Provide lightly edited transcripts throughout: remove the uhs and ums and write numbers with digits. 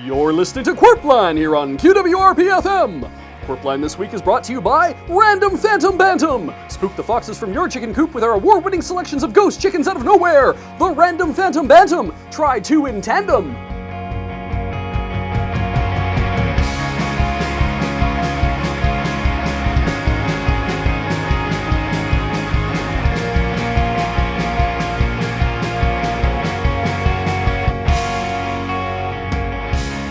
You're listening to Qwerpline here on QWRP-FM. Qwerpline this week is brought to you by Random Phantom Bantam. Spook the foxes from your chicken coop with our award-winning selections of ghost chickens out of nowhere. The Random Phantom Bantam. Try two in tandem.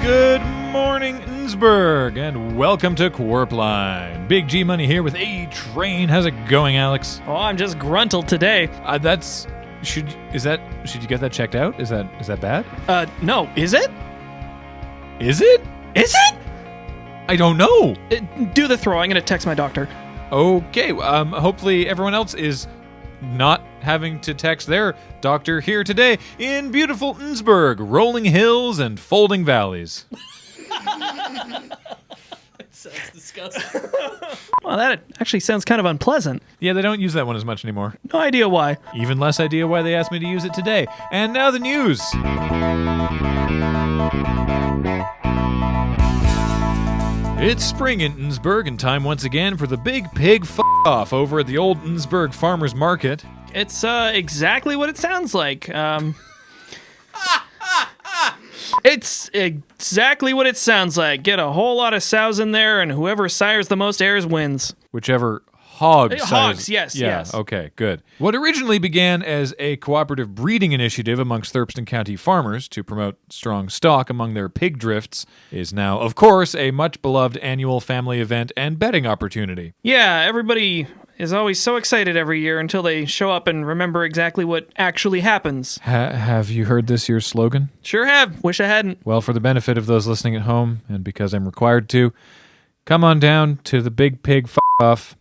Good morning, Innsbruck, and welcome to Qwerpline. Big G Money here with A-Train. How's it going, Alex? Oh, I'm just gruntled today. Should you get that checked out? Is that bad? No, is it? Is it? Is it? I don't know. Do the throw. I'm gonna text my doctor. Okay, hopefully everyone else is not having to text their doctor here today in beautiful Innsbruck, rolling hills and folding valleys. It sounds disgusting. Well, that actually sounds kind of unpleasant. Yeah, they don't use that one as much anymore. No idea why. Even less idea why they asked me to use it today. And now the news. It's spring in Innsbruck and time once again for the big pig f***off over at the old Innsbruck Farmers Market. It's exactly what it sounds like. It's exactly what it sounds like. Get a whole lot of sows in there, and whoever sires the most heirs wins. Whichever hog Hogs, yes. Okay, good. What originally began as a cooperative breeding initiative amongst Thurston County farmers to promote strong stock among their pig drifts is now, of course, a much-beloved annual family event and betting opportunity. Yeah, everybody is always so excited every year until they show up and remember exactly what actually happens. Have you heard this year's slogan? Sure have. Wish I hadn't. Well, for the benefit of those listening at home, and because I'm required to, come on down to the big pig f***off,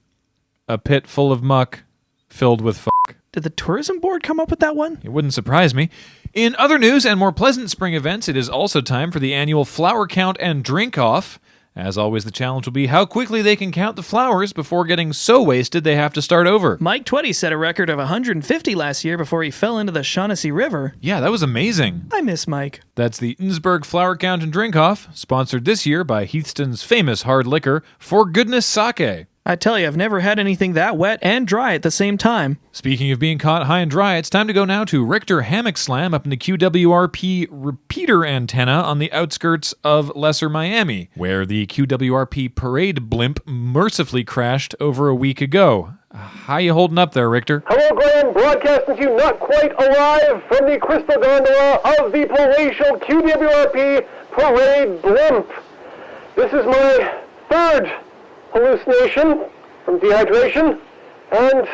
a pit full of muck filled with f***. Did the tourism board come up with that one? It wouldn't surprise me. In other news and more pleasant spring events, it is also time for the annual flower count and drink off. As always, the challenge will be how quickly they can count the flowers before getting so wasted they have to start over. Mike Twetty set a record of 150 last year before he fell into the Shaughnessy River. Yeah, that was amazing. I miss Mike. That's the Innsbruck Flower Count and Drink Off, sponsored this year by Heathston's famous hard liquor, For Goodness Sake. I tell you, I've never had anything that wet and dry at the same time. Speaking of being caught high and dry, it's time to go now to Richter Hammock Slam up in the QWRP repeater antenna on the outskirts of Lesser Miami, where the QWRP parade blimp mercifully crashed over a week ago. How you holding up there, Richter? Hello, Graham. Broadcasting to you not quite alive from the crystal gondola of the palatial QWRP parade blimp. This is my third hallucination from dehydration, and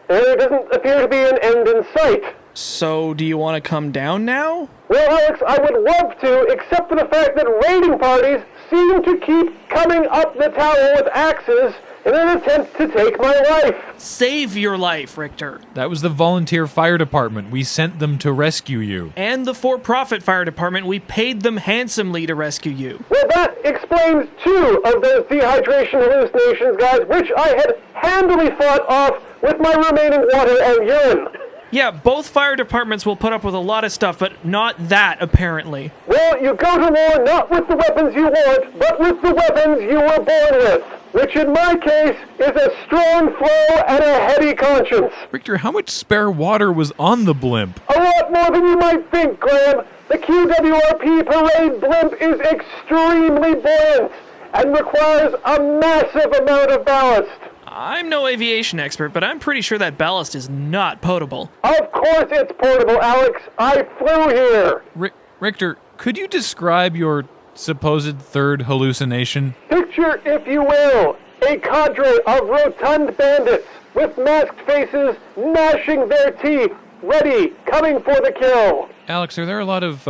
there doesn't appear to be an end in sight. So, do you want to come down now? Well, Alex, I would love to, except for the fact that raiding parties seem to keep coming up the tower with axes in an attempt to take my life. Save your life, Richter. That was the volunteer fire department. We sent them to rescue you. And the for-profit fire department, we paid them handsomely to rescue you. Well, that explains two of those dehydration hallucinations, guys, which I had handily fought off with my remaining water and urine. Yeah, both fire departments will put up with a lot of stuff, but not that, apparently. Well, you go to war not with the weapons you want, but with the weapons you were born with, which in my case is a strong flow and a heady conscience. Richter, how much spare water was on the blimp? A lot more than you might think, Graham. The QWRP parade blimp is extremely buoyant and requires a massive amount of ballast. I'm no aviation expert, but I'm pretty sure that ballast is not potable. Of course it's portable, Alex. I flew here. Richter, could you describe your supposed third hallucination? Picture, if you will, a cadre of rotund bandits with masked faces gnashing their teeth, ready, coming for the kill. Alex, are there a lot of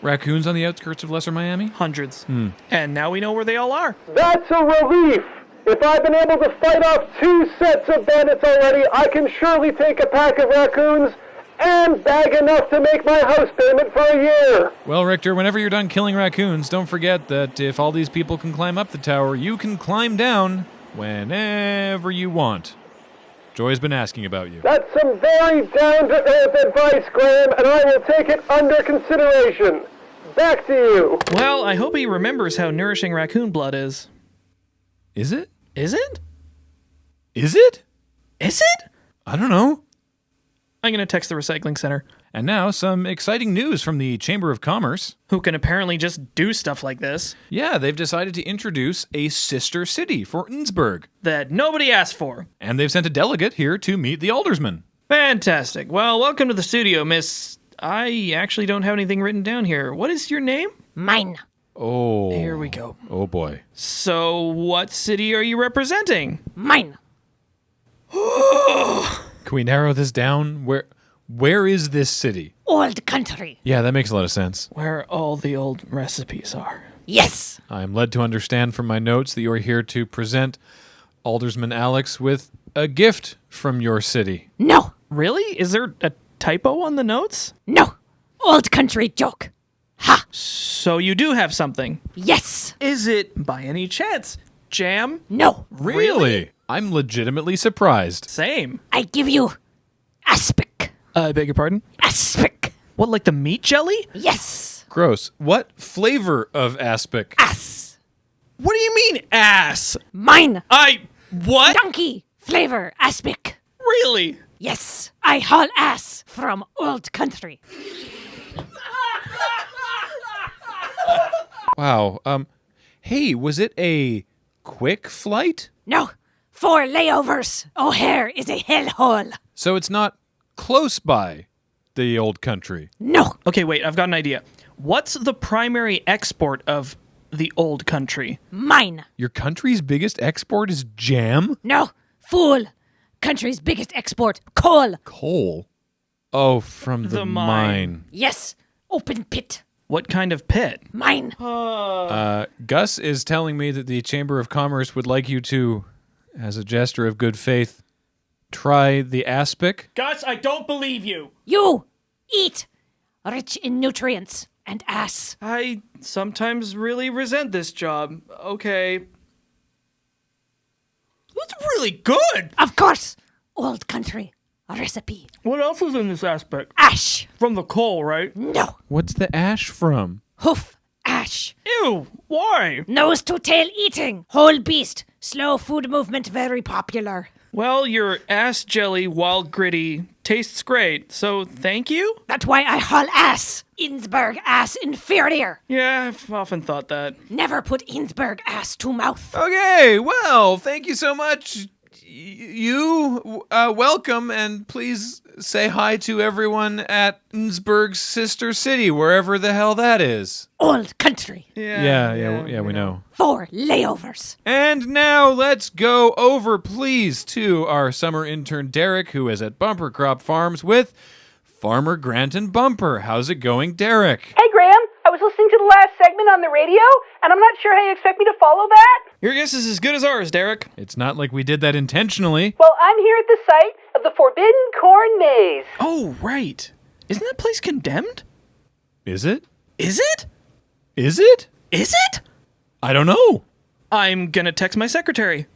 raccoons on the outskirts of Lesser Miami? Hundreds. And now we know where they all are. That's a relief. If I've been able to fight off 2 sets of bandits already, I can surely take a pack of raccoons and bag enough to make my house payment for a year. Well, Richter, whenever you're done killing raccoons, don't forget that if all these people can climb up the tower, you can climb down whenever you want. Joy's been asking about you. That's some very down-to-earth advice, Graham, and I will take it under consideration. back to you. Well, I hope he remembers how nourishing raccoon blood is. Is it? Is it? Is it? Is it? I don't know. I'm going to text the recycling center, And now some exciting news from the Chamber of Commerce. who can apparently just do stuff like this Yeah, they've decided to introduce a sister city for Innsbruck. that nobody asked for. And they've sent a delegate here to meet the aldersman. Fantastic. Well, welcome to the studio, Miss... I actually don't have anything written down here. What is your name? Mine. Oh. Here we go. Oh boy. So, what city are you representing? Mine. Can we narrow this down? Where is this city? Old country. Yeah, that makes a lot of sense. Where all the old recipes are. Yes. I am led to understand from my notes that you are here to present Aldersman Alex with a gift from your city. No. Really? Is there a typo on the notes? No. Old country joke. Ha. So you do have something. Yes. Is it, by any chance, jam? No. Really? I'm legitimately surprised. Same. I give you aspic. I beg your pardon? Aspic. What, like the meat jelly? Yes. Gross. What flavor of aspic? Ass. What do you mean, ass? Mine. What? Donkey. Flavor aspic. Really? Yes. I haul ass from old country. Wow. Hey, was it a quick flight? No. 4 layovers. O'Hare is a hellhole. So it's not close by the old country. No. Okay, wait, I've got an idea. What's the primary export of the old country? Mine. Your country's biggest export is jam? No. Fool. Country's biggest export. Coal. Coal? Oh, from the The mine. mine. Yes. Open pit. What kind of pit? Mine. Gus is telling me that the Chamber of Commerce would like you to, as a gesture of good faith, try the aspic. Gus, I don't believe you. You. Eat. Rich in nutrients and ass. I sometimes really resent this job. Okay. That's really good. Of course. Old country. Recipe. What else is in this aspect? Ash. From the coal, right? No. What's the ash from? Hoof. Ash. Ew, why? Nose to tail eating. Whole beast. Slow food movement very popular. Well, your ass jelly, while gritty, tastes great, so thank you? That's why I haul ass. Innsbruck ass inferior. Yeah, I've often thought that. Never put Innsbruck ass to mouth. Okay, well, thank you so much. Welcome, and please say hi to everyone at Innsbruck's sister city, wherever the hell that is. Old country. Yeah, we know. 4 layovers. And now let's go over, please, to our summer intern Derek, who is at Bumper Crop Farms with Farmer Grant and Bumper. How's it going, Derek? Hey, Graham. I was listening to the last segment on the radio, and I'm not sure how you expect me to follow that. Your guess is as good as ours, Derek. It's not like we did that intentionally. Well, I'm here at the site of the Forbidden Corn Maze. Oh, right. Isn't that place condemned? Is it? Is it? Is it? Is it? I don't know. I'm gonna text my secretary.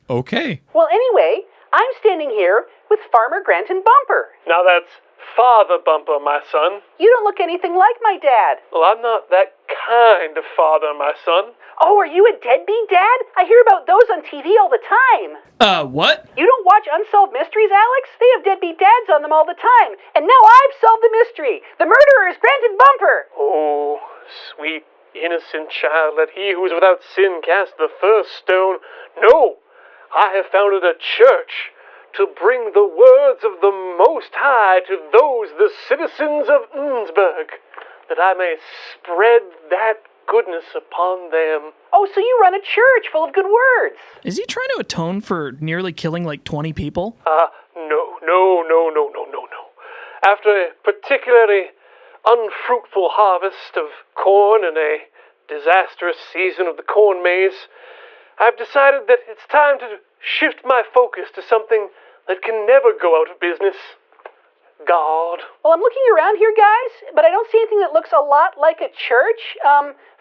Okay. Well, anyway, I'm standing here with Farmer Grant and Bumper. Now that's Father Bumper, my son. You don't look anything like my dad. Well, I'm not that kind of father, my son. Oh, are you a deadbeat dad? I hear about those on TV all the time. What? You don't watch Unsolved Mysteries, Alex? They have deadbeat dads on them all the time. And now I've solved the mystery. The murderer is Grant and Bumper. Oh, sweet, innocent child, let he who is without sin cast the first stone. No, I have founded a church to bring the words of the Most High to those, the citizens of Innsbruck, that I may spread that goodness upon them. Oh, so you run a church full of good words. Is he trying to atone for nearly killing like 20 people? No. After a particularly unfruitful harvest of corn and a disastrous season of the corn maze, I've decided that it's time to shift my focus to something that can never go out of business. God. Well, I'm looking around here, guys, but I don't see anything that looks a lot like a church.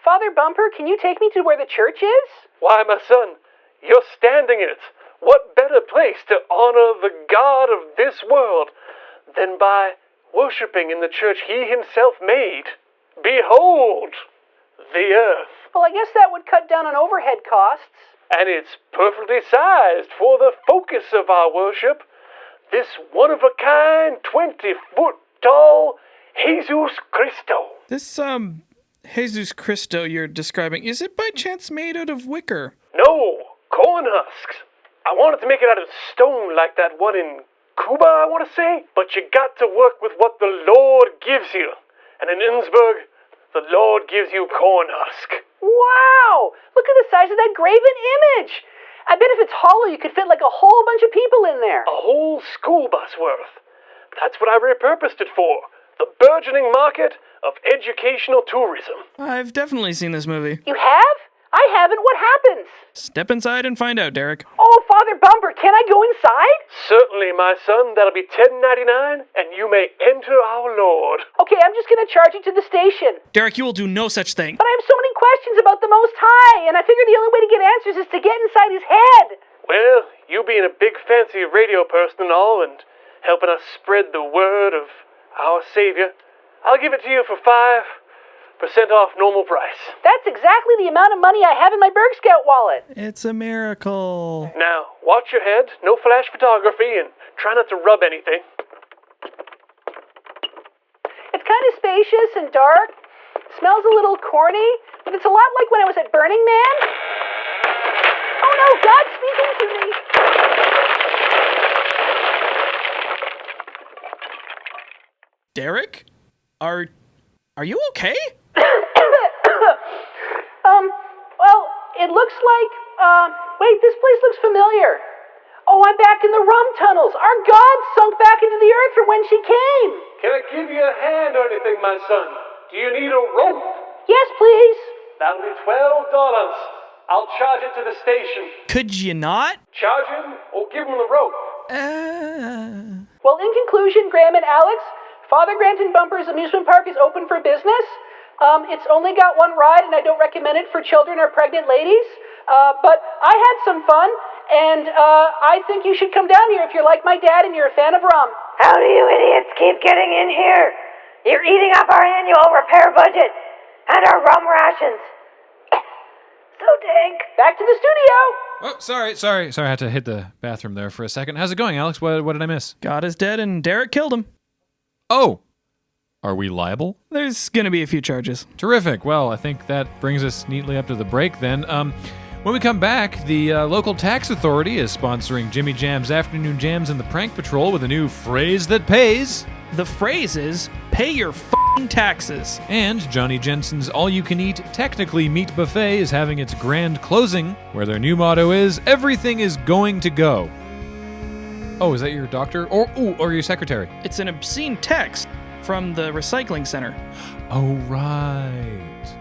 Father Bumper, can you take me to where the church is? Why, my son, you're standing in it. What better place to honor the God of this world than by worshiping in the church he himself made? behold, the Earth. Well, I guess that would cut down on overhead costs. And it's perfectly sized for the focus of our worship. This one-of-a-kind, 20-foot tall Jesus Christo. This, Jesus Christo you're describing, is it by chance made out of wicker? No, corn husks. I wanted to make it out of stone like that one in Cuba, I want to say. But you got to work with what the Lord gives you. And in Innsbruck, the Lord gives you corn husk. Wow! Look at the size of that graven image! I bet if it's hollow, you could fit like a whole bunch of people in there. A whole school bus worth. That's what I repurposed it for. The burgeoning market of educational tourism. I've definitely seen this movie. You have? I haven't. What happens? Step inside and find out, Derek. Oh, Father Bumper, can I go inside? Certainly, my son. That'll be $10.99, and you may enter our Lord. Okay, I'm just gonna charge you to the station. Derek, you will do no such thing. But I have so many questions about the Most High, and I figure the only way to get answers is to get inside his head. Well, you being a big fancy radio person and all, and helping us spread the word of our Savior, I'll give it to you for 5% off normal price. That's exactly the amount of money I have in my Berg Scout wallet. It's a miracle. Now, watch your head, no flash photography, and try not to rub anything. It's kind of spacious and dark. Smells a little corny, but it's a lot like when I was at Burning Man. Oh no, God's speaking to me. Derek? Are you okay? Well, it looks like, wait, this place looks familiar. Oh, I'm back in the rum tunnels. Our God sunk back into the earth from when she came. Can I give you a hand or anything, my son? Do you need a rope? Yes, please. That'll be $12. I'll charge it to the station. Could you not? Charge him or give him the rope. Well, in conclusion, Graham and Alex, Father Grant and Bumper's amusement park is open for business. It's only got one ride, and I don't recommend it for children or pregnant ladies. But I had some fun, and I think you should come down here if you're like my dad and you're a fan of rum. How do you idiots keep getting in here? You're eating up our annual repair budget and our rum rations. So dank. Back to the studio. Oh, sorry. I had to hit the bathroom there for a second. How's it going, Alex? What did I miss? God is dead and Derek killed him. Oh, are we liable? There's gonna be a few charges. Terrific. Well, I think that brings us neatly up to the break then. When we come back, the local tax authority is sponsoring Jimmy Jam's Afternoon Jams and the Prank Patrol with a new phrase that pays. The phrase is, pay your f***ing taxes. And Johnny Jensen's All-You-Can-Eat Technically Meat Buffet is having its grand closing, where their new motto is, everything is going to go. Oh, is that your doctor? Or your secretary? It's an obscene text from the recycling center. Oh, right.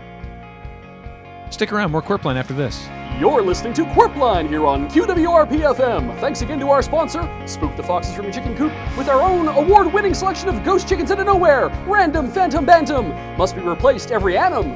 Stick around, more Qwerpline after this. You're listening to Qwerpline here on QWRP-FM. Thanks again to our sponsor, Spook the Foxes from Your Chicken Coop, with our own award-winning selection of ghost chickens out of nowhere, Random Phantom Bantam. Must be replaced every annum.